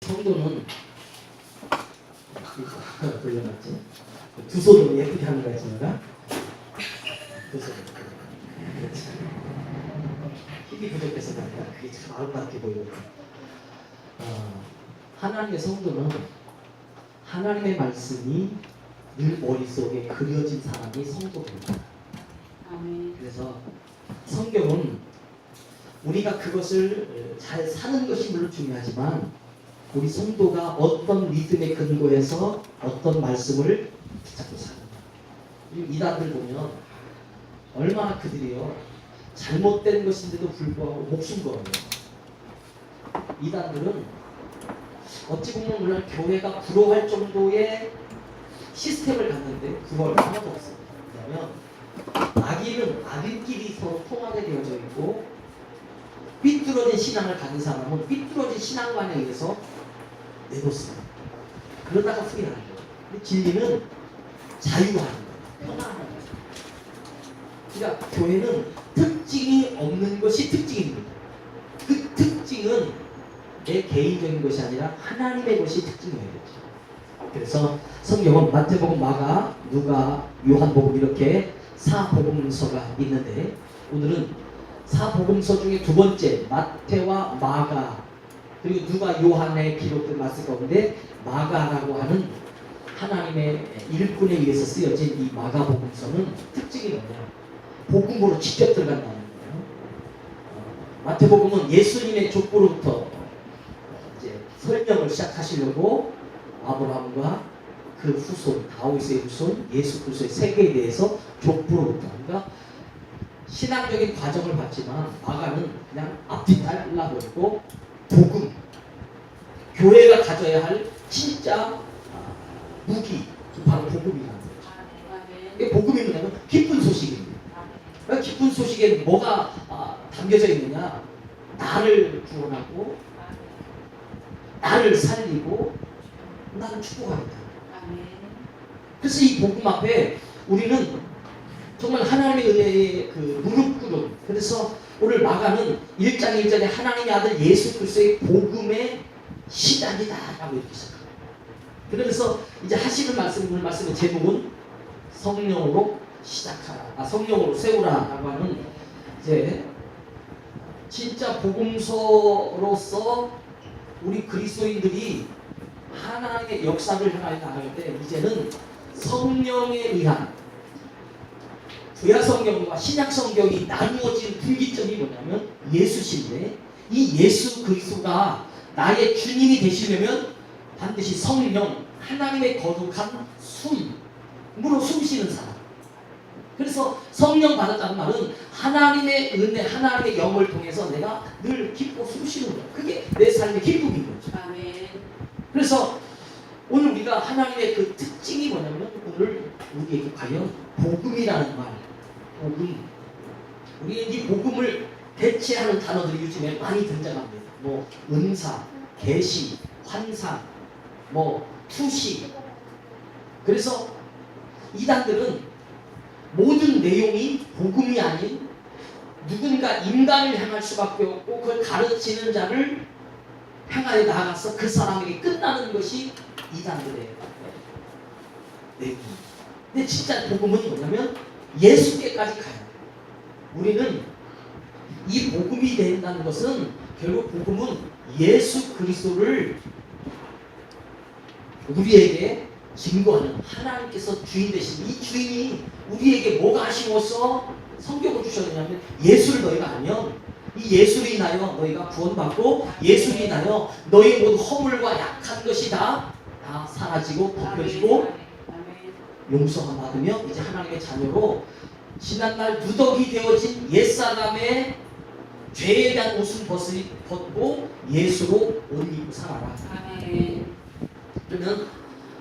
성도는 돌려놨지. 두 손으로 예쁘게 하는 거야 지금. 두 손으로. 그렇지. 힘이 부족해서 말이야. 그게 참 아름답게 보이거든. 하나님의 성도는 하나님의 말씀이 늘 머릿속에 그려진 사람이 성도입니다. 그래서 성경은 우리가 그것을 잘 사는 것이 물론 중요하지만 우리 성도가 어떤 믿음의 근거에서 어떤 말씀을 붙잡고 사는 거예요. 이단들 보면 얼마나 그들이요 잘못된 것인데도 불구하고 목숨 걸어요. 이단들은 어찌 보면 물론 교회가 부러워할 정도의 시스템을 갖는데 부러워할 하나도 없어요. 왜냐하면 악인은 악인끼리 서로 통하게 되어져 있고 삐뚤어진 신앙을 가진 사람은 삐뚤어진 신앙관에 의해서 내놓습니다. 그러다가 후회하는 거예요. 근데 진리는 자유하는 거예요. 편안한 거예요. 그러니까 교회는 특징이 없는 것이 특징입니다. 그 특징은 내 개인적인 것이 아니라 하나님의 것이 특징이어야겠죠. 그래서 성경은 마태복음, 마가, 누가, 요한복음 이렇게 사복음서가 있는데 오늘은 사복음서 중에 두 번째 마태와 마가 그리고 누가, 요한의 기록된 말씀 가운데 마가라고 하는 하나님의 일꾼에 의해서 쓰여진 이 마가복음서는 특징이 뭐냐? 복음으로 직접 들어간다는 거예요. 마태복음은 예수님의 족보로부터 이제 설명을 시작하시려고 아브라함과 그 후손, 다윗의 후손, 예수 그리스도의 세계에 대해서 족보로부터 그러니까 신앙적인 과정을 받지만 마가는 그냥 앞뒤 잘라버리고 복음, 교회가 가져야 할 진짜 무기, 바로 복음이라는 거죠. 이게 복음이 뭐냐면 기쁜 소식입니다. 그러니까 기쁜 소식에 뭐가 담겨져 있느냐? 나를 구원하고 나를 살리고 나를 축복하겠다. 그래서 이 복음 앞에 우리는 정말 하나님의 은혜에 그 무릎 꿇음. 그래서 오늘 마가는 1장 1절에 하나님의 아들 예수 그리스도의 복음의 시작이다라고 이렇게 시작합니다. 그러면서 이제 하시는 말씀, 오늘 말씀의 제목은 성령으로 시작하라. 성령으로 세우라라고 하는 이제 진짜 복음서로서 우리 그리스도인들이 하나님의 역사를 향하여 나갈 때 이제는 성령에 의한 구약 성경과 신약 성경이 나누어진 분기점이 뭐냐면 예수신데 이 예수 그리스도가 나의 주님이 되시려면 반드시 성령, 하나님의 거룩한 숨으로 숨쉬는 사람. 그래서 성령 받았다는 말은 하나님의 은혜, 하나님의 영을 통해서 내가 늘 기뻐 숨쉬는 거예요. 그게 내 삶의 기쁨인 거죠. 아멘. 그래서 오늘 우리가 하나님의 그 특징이 뭐냐면 오늘 우리에게 과연 복음이라는 말, 복음. 우리는 이 복음을 대체하는 단어들이 요즘에 많이 등장합니다. 뭐 은사, 계시, 환상, 뭐 투시. 그래서 이단들은 모든 내용이 복음이 아닌 누군가 인간을 향할 수밖에 없고 그걸 가르치는 자를 향하여 나아가서 그 사람에게 끝나는 것이 이단들의 내용입니다. 근데 진짜 복음은 뭐냐면 예수께까지 가야 돼요. 우리는 이 복음이 된다는 것은 결국 복음은 예수 그리스도를 우리에게 증거하는 하나님께서 주인 되신 이 주인이 우리에게 뭐가 아쉬워서 성경을 주셨느냐면 예수를 너희가 알면 이 예수를 인하여 너희가 구원받고 예수를 인하여 너희 모든 허물과 약한 것이 다 사라지고 벗겨지고 용서가 받으며 이제 하나님의 자녀로 지난날 누더기 되어진 옛사람의 죄에 대한 옷은 벗고 예수로 옷 입고 살아라. 그러면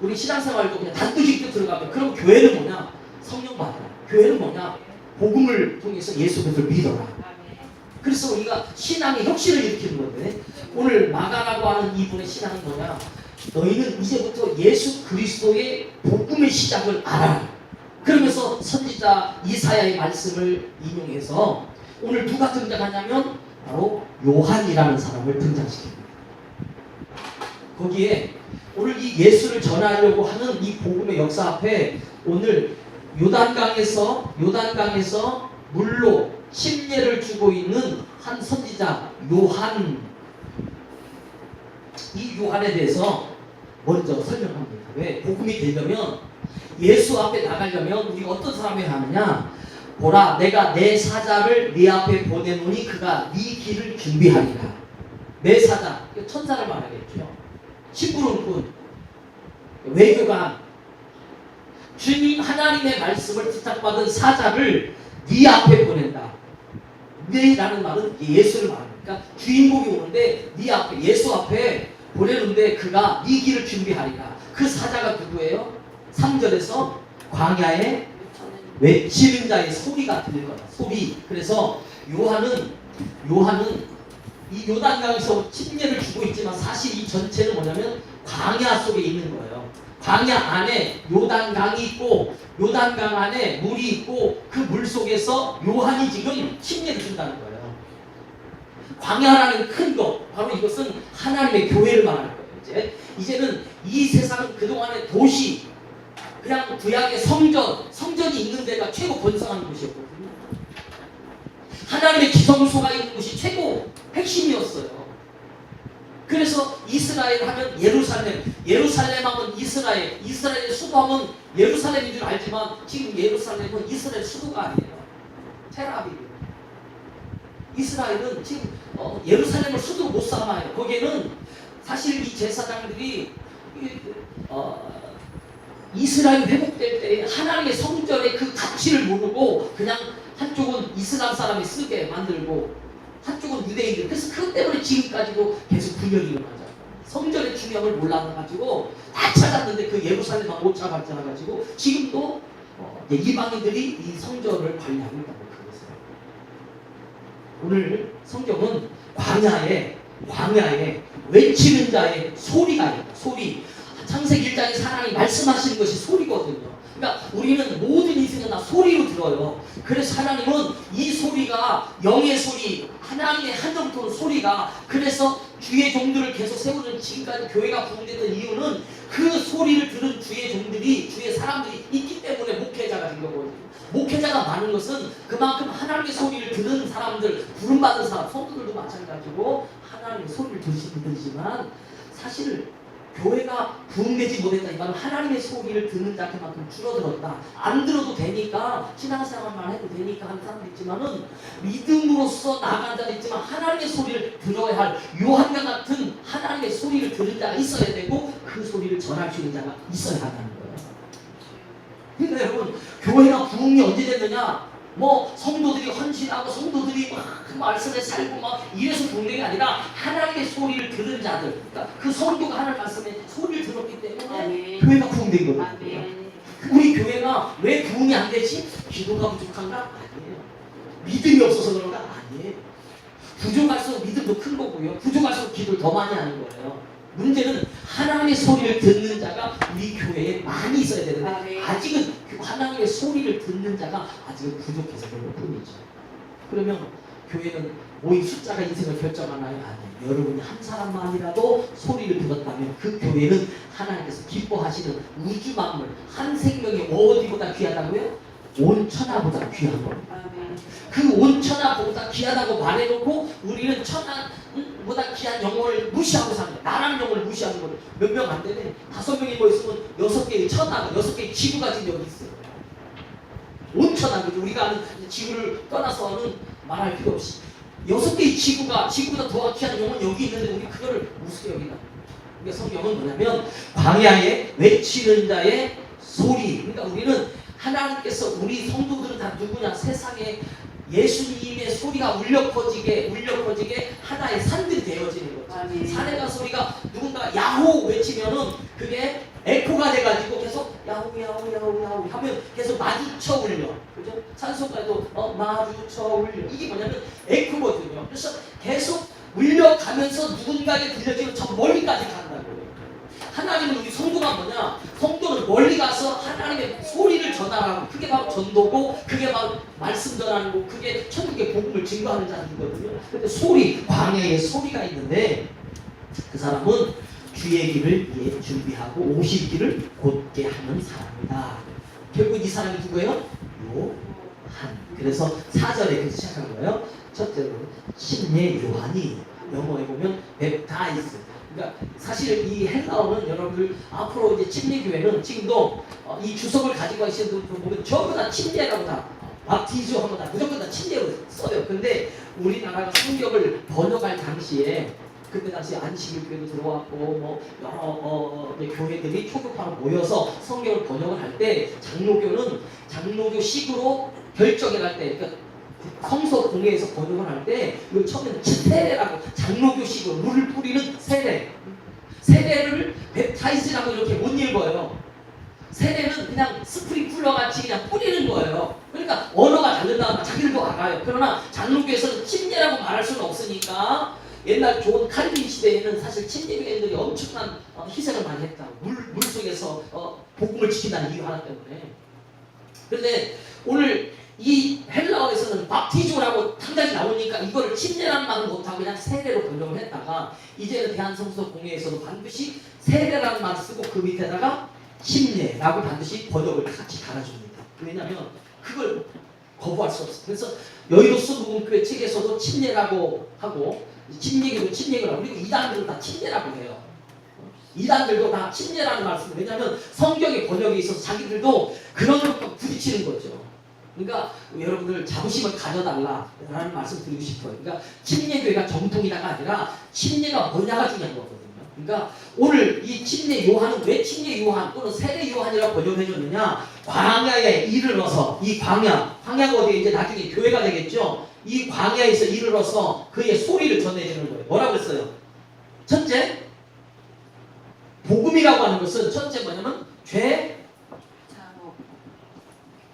우리 신앙생활도 그냥 단도직입 들어가면 그럼 교회는 뭐냐? 성령 받아라. 교회는 뭐냐? 복음을 통해서 예수 그리스도를 믿어라. 그래서 우리가 신앙의 혁신을 일으키는 건데 오늘 마가라고 하는 이분의 신앙은 뭐냐? 너희는 이제부터 예수 그리스도의 복음의 시작을 알아라. 그러면서 선지자 이사야의 말씀을 인용해서 오늘 누가 등장하냐면 바로 요한이라는 사람을 등장시킵니다. 거기에 오늘 이 예수를 전하려고 하는 이 복음의 역사 앞에 오늘 요단강에서 물로 침례를 주고 있는 한 선지자 요한, 이 요한에 대해서 먼저 설명합니다. 왜? 복음이 되려면, 예수 앞에 나가려면 우리가 어떤 사람이 하느냐, 보라 내가 내 사자를 네 앞에 보내노니 그가 네 길을 준비하리라. 내 사자, 천사를 말하겠죠. 심부름꾼, 외교관, 주님 하나님의 말씀을 부탁받은 사자를 네 앞에 보낸다. 네라는 말은 예수를 말하니까 주인공이 오는데 네 앞에, 예수 앞에 보내는데 그가 네 길을 준비하리라. 그 사자가 누구예요? 3절에서 광야에 외치는 자의 소리가 들릴 거다. 소리. 그래서 요한은 이 요단강에서 침례를 주고 있지만 사실 이 전체는 뭐냐면 광야 속에 있는 거예요. 광야 안에 요단강이 있고 요단강 안에 물이 있고 그 물 속에서 요한이 지금 침례를 준다는 거예요. 광야라는 큰 것, 바로 이것은 하나님의 교회를 말하는 거예요. 이제는 이 세상 그동안의 도시, 그냥 구약의 성전이 있는 데가 최고 번성한 곳이었거든요. 하나님의 기성소가 있는 곳이 최고 핵심이었어요. 그래서 이스라엘 하면 예루살렘 하면 이스라엘의 수도하면 예루살렘인 줄 알지만 지금 예루살렘은 이스라엘 수도가 아니에요. 텔아비브. 이스라엘은 지금 예루살렘을 수도로 못 삼아요. 거기에는 사실 이 제사장들이 이스라엘이 회복될 때 하나님의 성전의 그 가치를 모르고 그냥 한쪽은 이슬람 사람이 쓰게 만들고 한쪽은 유대인들. 그래서 그것 때문에 지금까지도 계속 분열이 일어나죠. 성전의 중요함을 몰라가지고 다 찾았는데 그 예루살렘만 못 잡았잖아가지고 지금도 이방인들이 이 성전을 관리하고 있다고 그랬어요. 오늘 성경은 광야에 외치는 자의 소리가 있다. 소리. 창세기 1장에서 하나님이 말씀하시는 것이 소리거든요. 그러니까 우리는 모든 인생은 다 소리로 들어요. 그래서 하나님은 이 소리가 영의 소리, 하나님의 한정토 소리가, 그래서 주의 종들을 계속 세우는 지금까지 교회가 부흥됐던 이유는 그 소리를 들은 주의 사람들이 있기 때문에 목회자가 된 거거든요. 목회자가 많은 것은 그만큼 하나님의 소리를 들은 사람들, 부름받은 사람, 성도들도 마찬가지고 하나님의 소리를 들으시는 분이지만 사실 교회가 부흥되지 못했다. 이 말은 하나님의 소리를 듣는 자 그만큼 줄어들었다. 안 들어도 되니까, 신앙생활만 해도 되니까 하는 사람도 있지만은 믿음으로써 나아간 자도 있지만 하나님의 소리를 들어야 할 요한과 같은 하나님의 소리를 들은 자가 있어야 되고 그 소리를 전할 수 있는 자가 있어야 한다는 거예요. 그러니까 여러분, 교회가 부흥이 언제 됐느냐? 성도들이 헌신하고 성도들이 막 그 말씀에 살고 막 이래서 부흥된 게 아니라 하나님의 소리를 들은 자들, 그러니까 그 성도가 하나님 말씀에 소리를 들었기 때문에 교회가 부흥된 거예요. 우리 교회가 왜 부흥이 안 되지? 기도가 부족한가? 아니에요. 믿음이 없어서 그런가? 아니에요. 부족할수록 믿음도 큰 거고요. 부족할수록 기도를 더 많이 하는 거예요. 문제는 하나님의 소리를 듣는 자가 우리 교회에 많이 있어야 되는데 아직은 하나님의 소리를 듣는 자가 아직은 부족해서 그런 것 뿐이죠. 그러면 교회는 모임 숫자가 인생을 결정하나요? 아니에요. 여러분이 한 사람만이라도 소리를 들었다면 그 교회는 하나님께서 기뻐하시는 우주 만물, 한 생명이 어디보다 귀하다고요? 온 천하보다 귀한 겁니다. 그 온 천하보다 귀하다고 말해놓고 우리는 천하보다 귀한 영혼을 무시하고 사는 거예요. 나라는 영혼을 무시하는 거예요. 몇 명 안 되네. 5명이 뭐 있으면 6개의 천하가, 6개의 지구가 지금 여기 있어요. 온 천하, 우리가 아는 지구를 떠나서는 말할 필요 없이 6개의 지구보다 더 귀한 영혼 여기 있는데 우리 그거를 무섭게 여기다. 그러니까 성경은 뭐냐면 광야에 외치는 자의 소리. 그러니까 우리는 하나님께서 우리 성도들은 다 누구냐? 세상에 예수님의 소리가 울려 퍼지게 하나의 산들이 되어지는 거죠. 산에가 소리가 누군가 야호 외치면은 그게 에코가 돼가지고 계속 야호 하면 계속 마주쳐 울려. 그죠? 찬송가에도 마주쳐 울려. 이게 뭐냐면 에코거든요. 그래서 계속 울려가면서 누군가에게 들려지면 저 멀리까지 간다고요. 하나님은 우리 성도가 뭐냐? 성도는 멀리 가서 하나님의 소리를 전하라고. 그게 바로 전도고, 그게 바로 말씀 전하는 거, 그게 천국의 복음을 증거하는 자들이거든요. 근데 광야에 소리가 있는데 그 사람은 주의 길을 위해 준비하고 오실 길을 곧게 하는 사람이다. 결국 이 사람이 누구예요? 요한. 그래서 4절에 그렇게 시작한 거예요. 첫째로 침례 요한이 영어에 보면 웹타이즈. 그러니까 사실 이 헬라어는 여러분들 앞으로 이제 침례교회는 지금도 이 주석을 가지고 계시는 분들 보면 전부 다 침례라고 다 밥티즈 하면 다 무조건 다 침례로 써요. 근데 우리나라가 성경을 번역할 당시에 그때 당시 안식일교회도 들어왔고 뭐 여러 교회들이 초급파로 모여서 성경을 번역을 할 때 장로교는 장로교식으로 결정을 할 때 그러니까 성서 공회에서 번역을 할 때 이걸 처음에는 세례라고 장로교식으로 물을 뿌리는 세례를 웹타이즈라고 이렇게 못 읽어요. 세례는 그냥 스프링쿨러 같이 그냥 뿌리는 거예요. 그러니까 언어가 다르다 자기들도 알아요. 그러나 장로교에서는 침례라고 말할 수는 없으니까 옛날 좋은 칼빈 시대에는 사실 침례교인들이 엄청난 희생을 많이 했다. 물 속에서 복음을 지킨다는 이유 하나 때문에. 그런데 오늘 이 헬라어에서는 밥티조라고 당장이 나오니까 이거를 침례라는 말은 못하고 그냥 세례로 번역을 했다가 이제는 대한성서공회에서도 반드시 세례라는 말을 쓰고 그 밑에다가 침례라고 반드시 번역을 같이 달아줍니다. 왜냐하면 그걸 거부할 수 없어요. 그래서 여의도 무금교회 책에서도 침례라고 하고 침례교도 침례라고 하고 그리고 이단들도 다 침례라고 해요. 이단들도 다 침례라는 말을 씁니다. 왜냐하면 성경의 번역에 있어서 자기들도 그런 것과 부딪히는 거죠. 그러니까 여러분들 자부심을 가져달라라는 말씀 드리고 싶어요. 그러니까 침례교회가 정통이다가 아니라 침례가 뭐냐가 중요한 거거든요. 그러니까 오늘 이 침례 요한은 왜 침례 요한 또는 세례 요한이라고 번역해 줬느냐? 광야에 이르러서 이 광야가 어디에 이제 나중에 교회가 되겠죠. 이 광야에서 이르러서 그의 소리를 전해주는 거예요. 뭐라고 했어요? 첫째, 복음이라고 하는 것은 첫째 뭐냐면 죄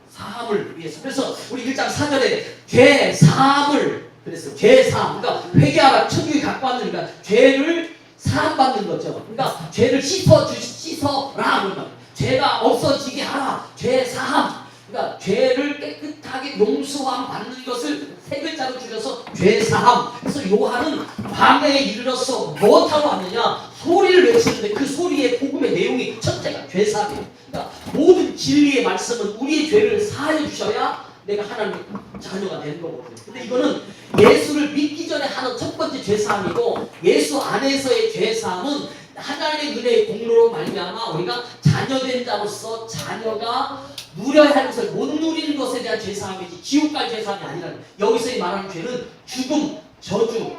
사함을 위해서. 그래서 우리 1장 4절에 죄 사함을 그랬어요. 죄 사함. 그러니까 회개하라 천국에 갖고 왔으니까 죄를 사함 받는 거죠. 그러니까 죄를 씻어라 그러면 죄가 없어지게 하라. 죄 사함. 그러니까 죄를 깨끗하게 용서함 받는 것을 세 글자로 줄여서 죄 사함. 그래서 요한은 광야에 이르러서 무엇하고 왔느냐? 소리를 외치는데 그 소리의 복음의 내용이 첫째가 죄 사함이에요. 그러니까 모든 진리의 말씀은 우리의 죄를 사하여 주셔야 내가 하나님의 자녀가 되는 거거든요. 근데 이거는 예수를 믿기 전에 하는 첫 번째 죄사함이고 예수 안에서의 죄사함은 하나님의 은혜의 공로로 말미암아 우리가 자녀된 자로서 자녀가 누려야 할 것을 못 누리는 것에 대한 죄사함이지 지옥 갈 죄사함이 아니라는 거예요. 여기서 말하는 죄는 죽음, 저주.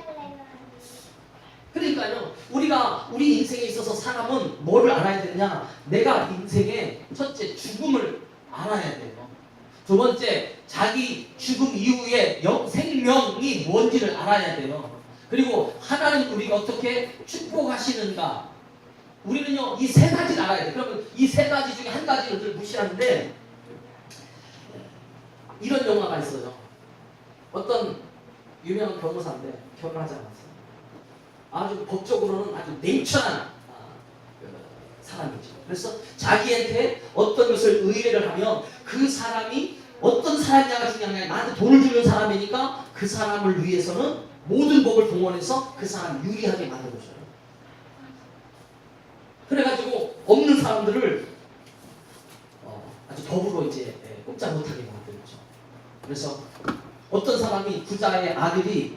그러니까요, 우리가 우리 인생에 있어서 사람은 뭐를 알아야 되느냐? 내가 인생의 첫째 죽음을 알아야 돼요. 두 번째, 자기 죽음 이후에 생명이 뭔지를 알아야 돼요. 그리고 하나님 우리가 어떻게 축복하시는가? 우리는요, 이 세 가지를 알아야 돼요. 그러면 이 세 가지 중에 한 가지를 늘 무시하는데 이런 영화가 있어요. 어떤 유명한 변호사인데 결혼하지 않았어요. 아주 법적으로는 아주 냉철한 사람이죠. 그래서 자기한테 어떤 것을 의뢰를 하면 그 사람이 어떤 사람이냐가 중요한 게 아니라 나한테 돈을 주는 사람이니까 그 사람을 위해서는 모든 법을 동원해서 그 사람을 유리하게 만들어줘요. 그래가지고 없는 사람들을 아주 법으로 이제 꼼짝 못하게 만들죠. 그래서 어떤 사람이 부자의 아들이